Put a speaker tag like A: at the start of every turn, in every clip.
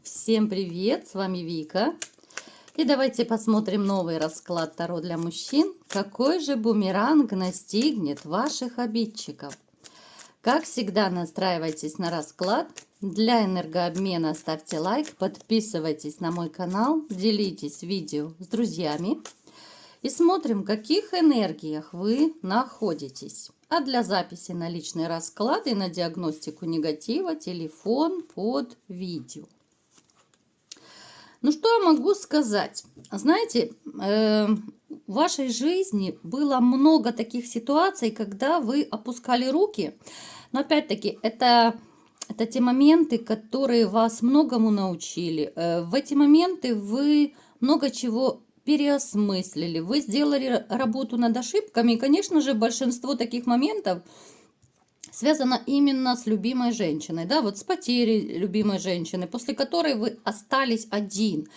A: Всем привет, с вами Вика. И давайте посмотрим новый расклад Таро для мужчин. Какой же бумеранг настигнет ваших обидчиков? Как всегда, настраивайтесь на расклад. Для энергообмена ставьте лайк, подписывайтесь на мой канал, делитесь видео с друзьями. И смотрим, в каких энергиях вы находитесь. А для записи на личный расклад и на диагностику негатива телефон под видео. Ну, что я могу сказать? Знаете, в вашей жизни было много таких ситуаций, когда вы опускали руки. Но опять-таки, это те моменты, которые вас многому научили. В эти моменты вы много чего переосмыслили. Вы сделали работу над ошибками. И, конечно же, большинство таких моментов связано именно с любимой женщиной, да, вот с потерей любимой женщины, после которой вы остались один,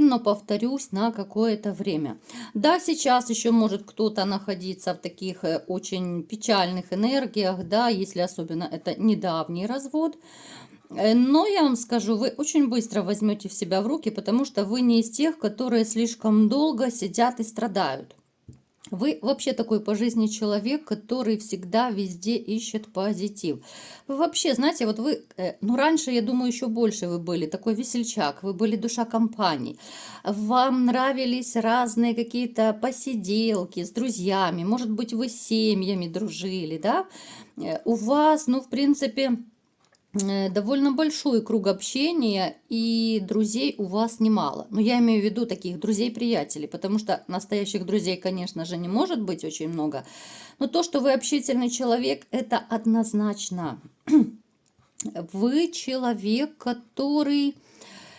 A: но, повторюсь, на какое-то время. Да, сейчас еще может кто-то находиться в таких очень печальных энергиях, да, если особенно это недавний развод. Но я вам скажу, вы очень быстро возьмете в себя в руки, потому что вы не из тех, которые слишком долго сидят и страдают. Вы вообще такой по жизни человек, который всегда везде ищет позитив. Вы вообще, знаете, вот вы, ну раньше, я думаю, еще больше вы были такой весельчак, вы были душа компании. Вам нравились разные какие-то посиделки с друзьями, может быть, вы с семьями дружили, да? У вас, ну, в принципе, довольно большой круг общения, и друзей у вас немало. Но я имею в виду таких друзей-приятелей, потому что настоящих друзей, конечно же, не может быть очень много. Но то, что вы общительный человек, это однозначно. Вы человек, который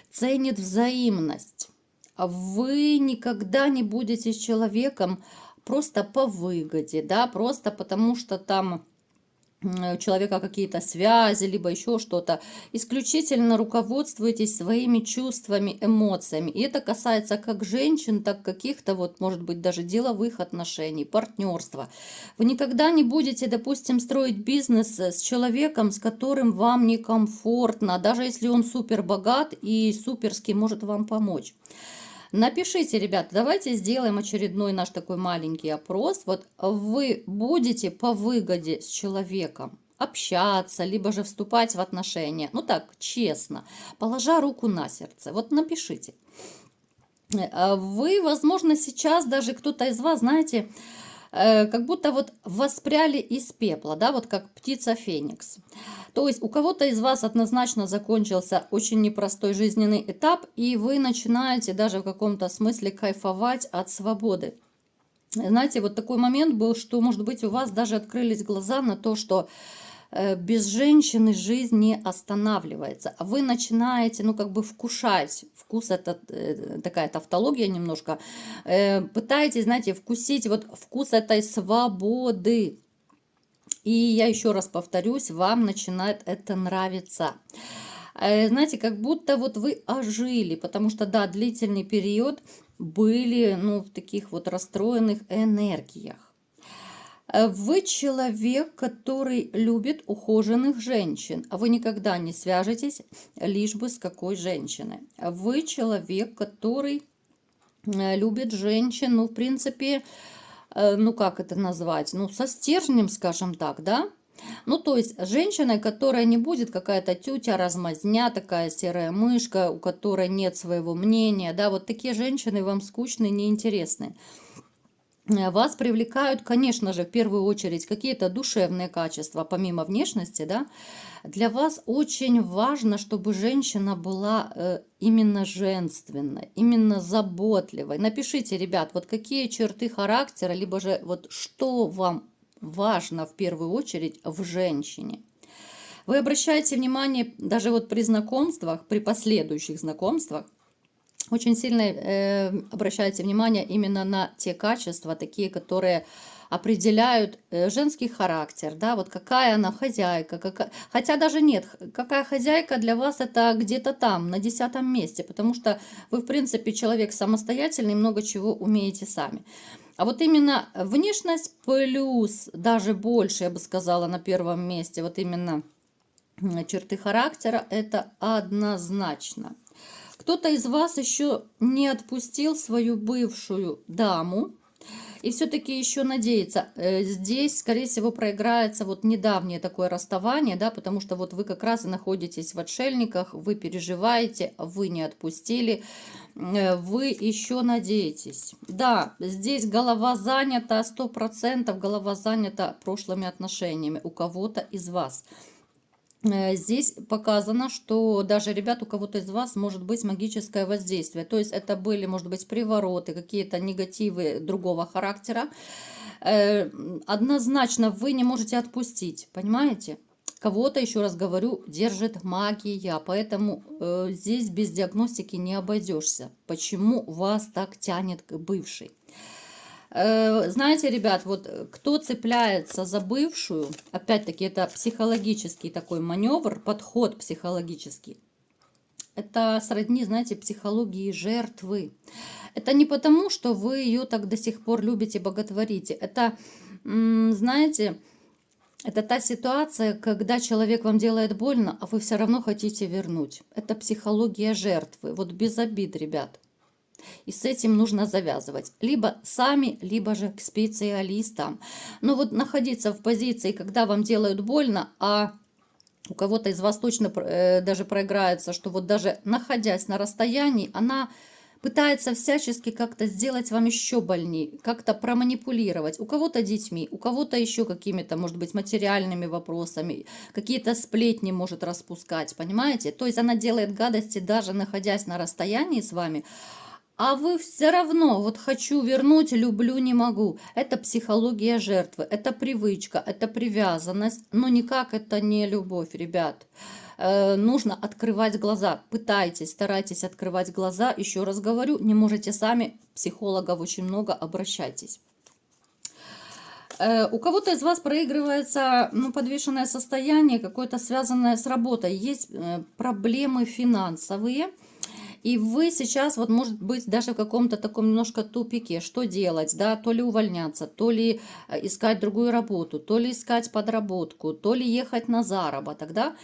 A: ценит взаимность. Вы никогда не будете с человеком просто по выгоде, да, просто потому что там у человека какие-то связи, либо еще что-то. Исключительно руководствуйтесь своими чувствами, эмоциями. И это касается как женщин, так каких-то, вот, может быть, даже деловых отношений, партнерства. Вы никогда не будете, допустим, строить бизнес с человеком, с которым вам некомфортно, даже если он супер богат и суперски может вам помочь. Напишите, ребят, давайте сделаем очередной наш такой маленький опрос. Вот вы будете по выгоде с человеком общаться, либо же вступать в отношения, ну так, честно, положа руку на сердце. Вот напишите. Вы, возможно, сейчас даже кто-то из вас, знаете, как будто вот воспряли из пепла, да, вот как птица Феникс. То есть у кого-то из вас однозначно закончился очень непростой жизненный этап, и вы начинаете даже в каком-то смысле кайфовать от свободы. Знаете, вот такой момент был, что, может быть, у вас даже открылись глаза на то, что без женщины жизнь не останавливается. А вы начинаете, ну, как бы вкушать. Вкус — это такая тавтология немножко. Пытаетесь, знаете, вкусить вот вкус этой свободы. И я еще раз повторюсь, вам начинает это нравиться. Знаете, как будто вот вы ожили, потому что, да, длительный период были, ну, в таких вот расстроенных энергиях. Вы человек, который любит ухоженных женщин, а вы никогда не свяжетесь лишь бы с какой женщиной. Вы человек, который любит женщин, ну, в принципе, ну, как это назвать, ну, со стержнем, скажем так, да? Ну, то есть женщина, которая не будет какая-то тютя, размазня, такая серая мышка, у которой нет своего мнения, да, вот такие женщины вам скучны, неинтересны. Вас привлекают, конечно же, в первую очередь какие-то душевные качества, помимо внешности, да. Для вас очень важно, чтобы женщина была именно женственной, именно заботливой. Напишите, ребят, вот какие черты характера, либо же вот что вам важно в первую очередь в женщине. Вы обращаете внимание даже вот при знакомствах, при последующих знакомствах, очень сильно обращайте внимание именно на те качества, такие, которые определяют женский характер, да, вот какая она хозяйка, хотя даже нет, какая хозяйка для вас это где-то там, на 10-м месте, потому что вы, в принципе, человек самостоятельный, много чего умеете сами. А вот именно внешность плюс, даже больше, я бы сказала, на первом месте, вот именно черты характера, это однозначно. Кто-то из вас еще не отпустил свою бывшую даму, и все-таки еще надеется. Здесь, скорее всего, проиграется вот недавнее такое расставание, да, потому что вот вы как раз и находитесь в отшельниках, вы переживаете, вы не отпустили, вы еще надеетесь. Да, здесь голова занята, 100% голова занята прошлыми отношениями у кого-то из вас. Здесь показано, что даже, ребят, у кого-то из вас может быть магическое воздействие. То есть это были, может быть, привороты, какие-то негативы другого характера. Однозначно вы не можете отпустить, понимаете? Кого-то, еще раз говорю, держит магия, поэтому здесь без диагностики не обойдешься. Почему вас так тянет к бывшей? Знаете, ребят, вот кто цепляется за бывшую, опять-таки это психологический такой маневр, подход психологический. Это сродни, знаете, психологии жертвы. Это не потому, что вы ее так до сих пор любите, боготворите. Это, знаете, это та ситуация, когда человек вам делает больно, а вы все равно хотите вернуть. Это психология жертвы. Вот без обид, ребят. И с этим нужно завязывать. Либо сами, либо же к специалистам. Но вот находиться в позиции, когда вам делают больно, а у кого-то из вас точно даже проиграется, что вот даже находясь на расстоянии, она пытается всячески как-то сделать вам еще больнее, как-то проманипулировать. У кого-то детьми, у кого-то еще какими-то, может быть, материальными вопросами, какие-то сплетни может распускать, понимаете? То есть она делает гадости, даже находясь на расстоянии с вами, а вы все равно, вот хочу вернуть, люблю, не могу. Это психология жертвы, это привычка, это привязанность, но никак это не любовь, ребят. Нужно открывать глаза, пытайтесь, старайтесь открывать глаза. Еще раз говорю, не можете сами, психологов очень много, обращайтесь. У кого-то из вас проигрывается подвешенное состояние, какое-то связанное с работой. Есть проблемы финансовые. И вы сейчас, вот, может быть, даже в каком-то таком немножко тупике. Что делать, да? То ли увольняться, то ли искать другую работу, то ли искать подработку, то ли ехать на заработок, да?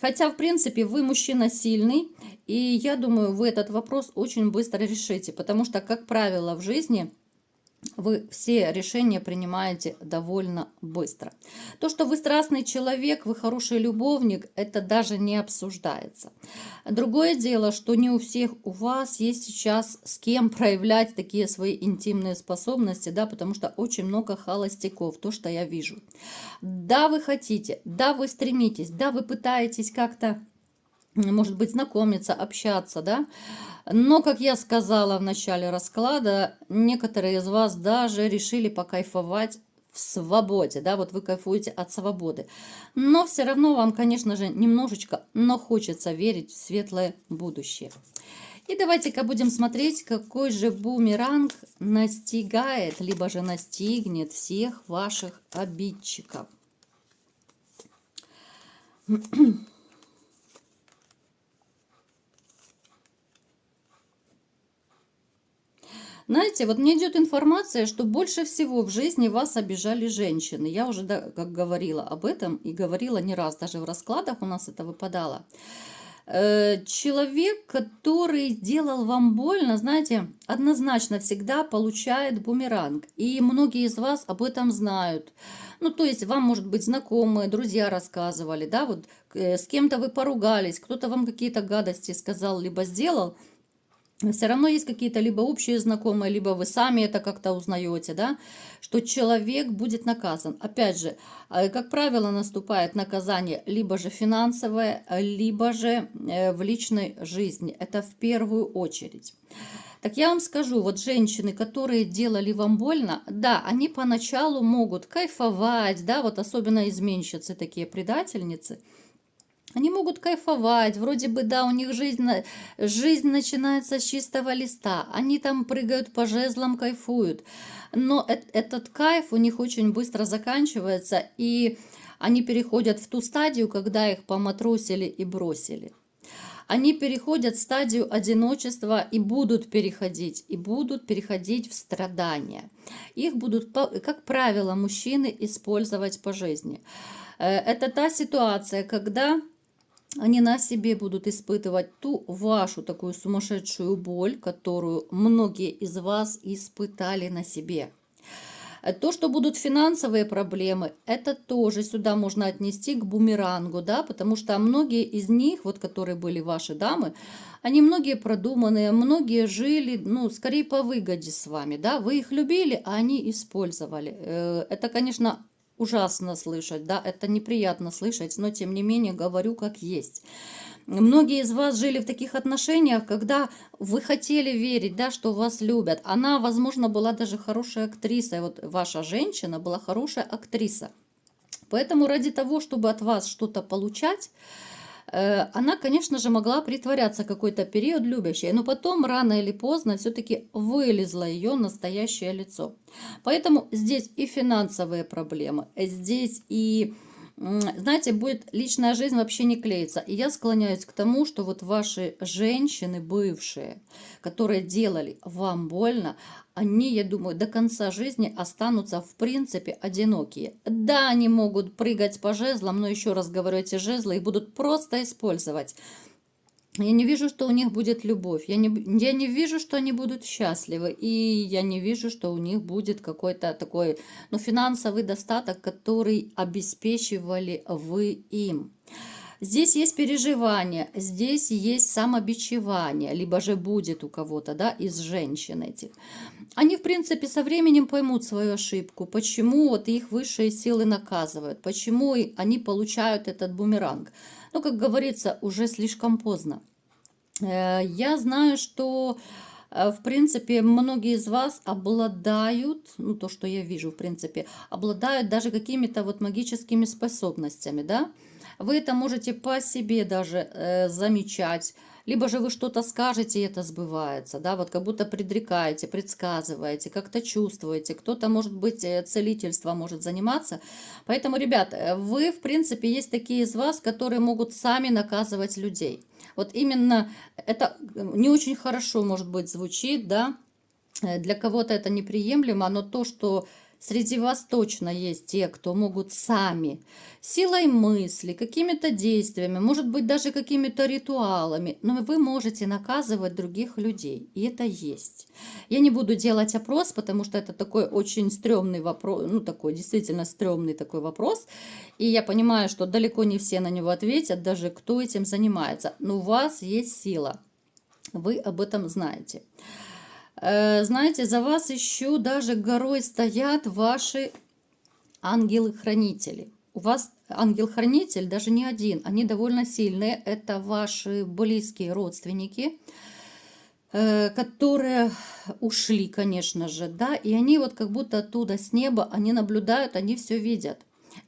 A: Хотя, в принципе, вы мужчина сильный, и я думаю, вы этот вопрос очень быстро решите, потому что, как правило, в жизни вы все решения принимаете довольно быстро. То, что вы страстный человек, вы хороший любовник, это даже не обсуждается. Другое дело, что не у всех у вас есть сейчас с кем проявлять такие свои интимные способности, да, потому что очень много холостяков, то, что я вижу. Да, вы хотите, да, вы стремитесь, да, вы пытаетесь как-то, может быть, знакомиться, общаться, да. Но, как я сказала в начале расклада, некоторые из вас даже решили покайфовать в свободе, да, вот вы кайфуете от свободы. Но все равно вам, конечно же, немножечко, но хочется верить в светлое будущее. И давайте-ка будем смотреть, какой же бумеранг настигает, либо же настигнет всех ваших обидчиков. Знаете, вот мне идет информация, что больше всего в жизни вас обижали женщины. Я уже, да, как говорила об этом и говорила не раз, даже в раскладах у нас это выпадало. Человек, который делал вам больно, знаете, однозначно всегда получает бумеранг. И многие из вас об этом знают. Ну, то есть вам, может быть, знакомые, друзья рассказывали, да, вот с кем-то вы поругались, кто-то вам какие-то гадости сказал, либо сделал. Все равно есть какие-то либо общие знакомые, либо вы сами это как-то узнаете, да, что человек будет наказан. Опять же, как правило, наступает наказание либо же финансовое, либо же в личной жизни. Это в первую очередь. Так я вам скажу, вот женщины, которые делали вам больно, да, они поначалу могут кайфовать, да, вот особенно изменщицы, такие предательницы, они могут кайфовать, вроде бы, да, у них жизнь начинается с чистого листа, они там прыгают по жезлам, кайфуют, но этот кайф у них очень быстро заканчивается, и они переходят в ту стадию, когда их поматросили и бросили. Они переходят в стадию одиночества и будут переходить в страдания. Их будут, как правило, мужчины использовать по жизни. Это та ситуация, когда они на себе будут испытывать ту вашу такую сумасшедшую боль, которую многие из вас испытали на себе. То, что будут финансовые проблемы, это тоже сюда можно отнести к бумерангу, да, потому что многие из них, вот которые были ваши дамы, они многие продуманные, многие жили, ну, скорее по выгоде с вами, да, вы их любили, а они использовали. Это, конечно, ужасно слышать, да, это неприятно слышать, но тем не менее говорю как есть. Многие из вас жили в таких отношениях, когда вы хотели верить, да, что вас любят. Она, возможно, была даже хорошей актрисой. Вот ваша женщина была хорошая актриса. Поэтому ради того, чтобы от вас что-то получать, она, конечно же, могла притворяться какой-то период любящей, но потом, рано или поздно, все-таки вылезло ее настоящее лицо. Поэтому здесь и финансовые проблемы, здесь и, знаете, будет личная жизнь вообще не клеится. И я склоняюсь к тому, что вот ваши женщины бывшие, которые делали вам больно, они, я думаю, до конца жизни останутся в принципе одинокие. Да, они могут прыгать по жезлам, но еще раз говорю, эти жезлы их будут просто использовать. Я не вижу, что у них будет любовь. Я не вижу, что они будут счастливы. И я не вижу, что у них будет какой-то такой, ну, финансовый достаток, который обеспечивали вы им. Здесь есть переживание, здесь есть самобичевание, либо же будет у кого-то, да, из женщин этих. Они, в принципе, со временем поймут свою ошибку, почему вот их высшие силы наказывают, почему они получают этот бумеранг. Ну, как говорится, уже слишком поздно. Я знаю, что, в принципе, многие из вас обладают, ну, то, что я вижу, в принципе, обладают даже какими-то вот магическими способностями, да. Вы это можете по себе даже замечать, либо же вы что-то скажете, и это сбывается, да, вот как будто предрекаете, предсказываете, как-то чувствуете. Кто-то, может быть, целительством может заниматься. Поэтому, ребят, вы, в принципе, есть такие из вас, которые могут сами наказывать людей. Вот именно это не очень хорошо, может быть, звучит, да, для кого-то это неприемлемо, но то, что среди вас точно есть те, кто могут сами, силой мысли, какими-то действиями, может быть, даже какими-то ритуалами, но вы можете наказывать других людей, и это есть. Я не буду делать опрос, потому что это такой очень стрёмный вопрос, ну, такой действительно стрёмный такой вопрос, и я понимаю, что далеко не все на него ответят, даже кто этим занимается, но у вас есть сила, вы об этом знаете. Знаете, за вас еще даже горой стоят ваши ангелы-хранители. У вас ангел-хранитель даже не один, они довольно сильные. Это ваши близкие родственники, которые ушли, конечно же, да, и они вот как будто оттуда с неба, они наблюдают, они все видят.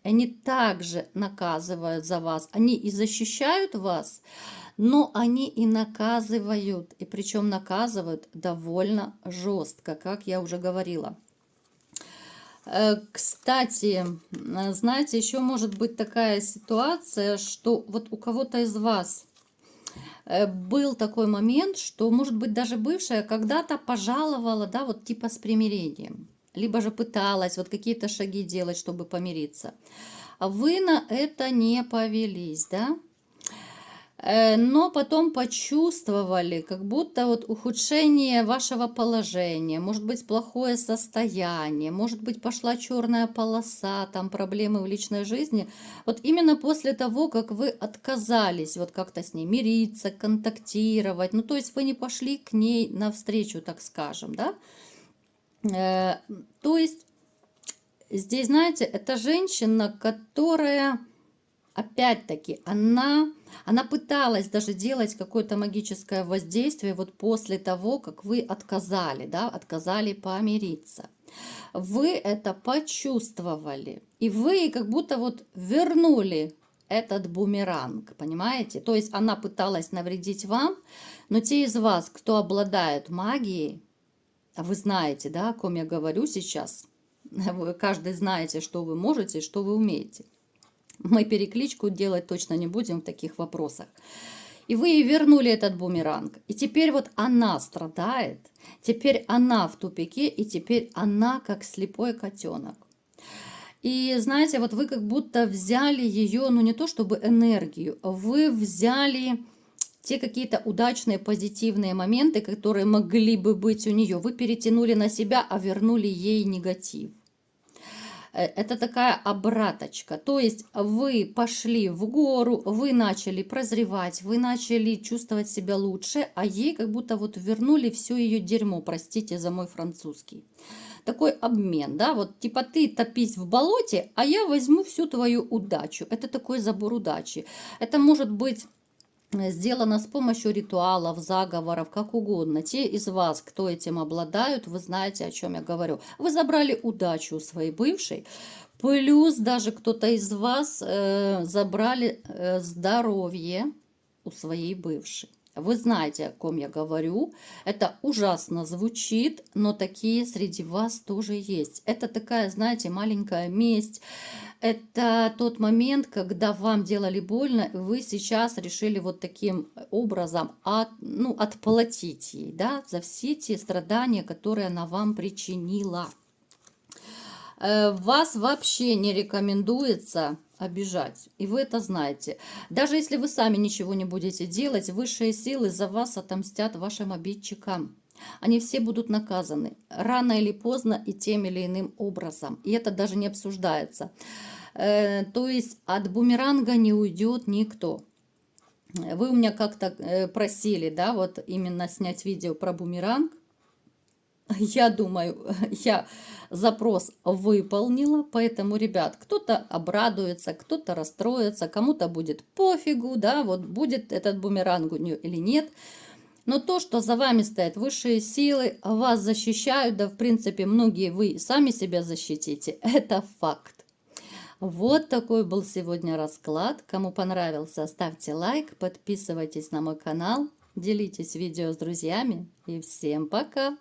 A: Они также наказывают за вас, они и защищают вас, но они и наказывают, и причем наказывают довольно жестко, как я уже говорила. Кстати, знаете, еще может быть такая ситуация, что вот у кого-то из вас был такой момент, что, может быть, даже бывшая когда-то пожаловала, да, вот типа с примирением, либо же пыталась вот какие-то шаги делать, чтобы помириться. А вы на это не повелись, да? Но потом почувствовали, как будто вот ухудшение вашего положения, может быть, плохое состояние, может быть, пошла черная полоса, там проблемы в личной жизни. Вот именно после того, как вы отказались вот как-то с ней мириться, контактировать, ну, то есть вы не пошли к ней навстречу, так скажем, да? То есть здесь, знаете, это женщина, которая, опять-таки, она пыталась даже делать какое-то магическое воздействие вот после того, как вы отказали, да, отказали помириться. Вы это почувствовали, и вы как будто вот вернули этот бумеранг, понимаете? То есть она пыталась навредить вам, но те из вас, кто обладает магией, а вы знаете, да, о ком я говорю сейчас, вы каждый знаете, что вы можете, что вы умеете. Мы перекличку делать точно не будем в таких вопросах. И вы ей вернули этот бумеранг. И теперь вот она страдает, теперь она в тупике, и теперь она как слепой котенок. И знаете, вот вы как будто взяли ее, ну не то чтобы энергию, вы взяли те какие-то удачные, позитивные моменты, которые могли бы быть у нее, вы перетянули на себя, а вернули ей негатив. Это такая обраточка. То есть вы пошли в гору, вы начали прозревать, вы начали чувствовать себя лучше, а ей как будто вот вернули все ее дерьмо, простите за мой французский. Такой обмен, да, вот типа ты топись в болоте, а я возьму всю твою удачу. Это такой забор удачи. Это может быть сделано с помощью ритуалов, заговоров, как угодно. Те из вас, кто этим обладают, вы знаете, о чем я говорю. Вы забрали удачу у своей бывшей, плюс даже кто-то из вас забрали здоровье у своей бывшей. Вы знаете, о ком я говорю. Это ужасно звучит, но такие среди вас тоже есть. Это такая, знаете, маленькая месть. Это тот момент, когда вам делали больно, и вы сейчас решили вот таким образом отплатить ей, да, за все те страдания, которые она вам причинила. Вас вообще не рекомендуется обижать, и вы это знаете. Даже если вы сами ничего не будете делать, высшие силы за вас отомстят вашим обидчикам. Они все будут наказаны рано или поздно и тем или иным образом. И это даже не обсуждается. То есть от бумеранга не уйдет никто. Вы у меня как-то просили, да, вот именно снять видео про бумеранг. Я думаю, я запрос выполнила, поэтому, ребят, кто-то обрадуется, кто-то расстроится, кому-то будет пофигу, да, вот будет этот бумеранг у нее или нет. Но то, что за вами стоят высшие силы, вас защищают, да, в принципе, многие вы сами себя защитите, это факт. Вот такой был сегодня расклад. Кому понравился, ставьте лайк, подписывайтесь на мой канал, делитесь видео с друзьями и всем пока!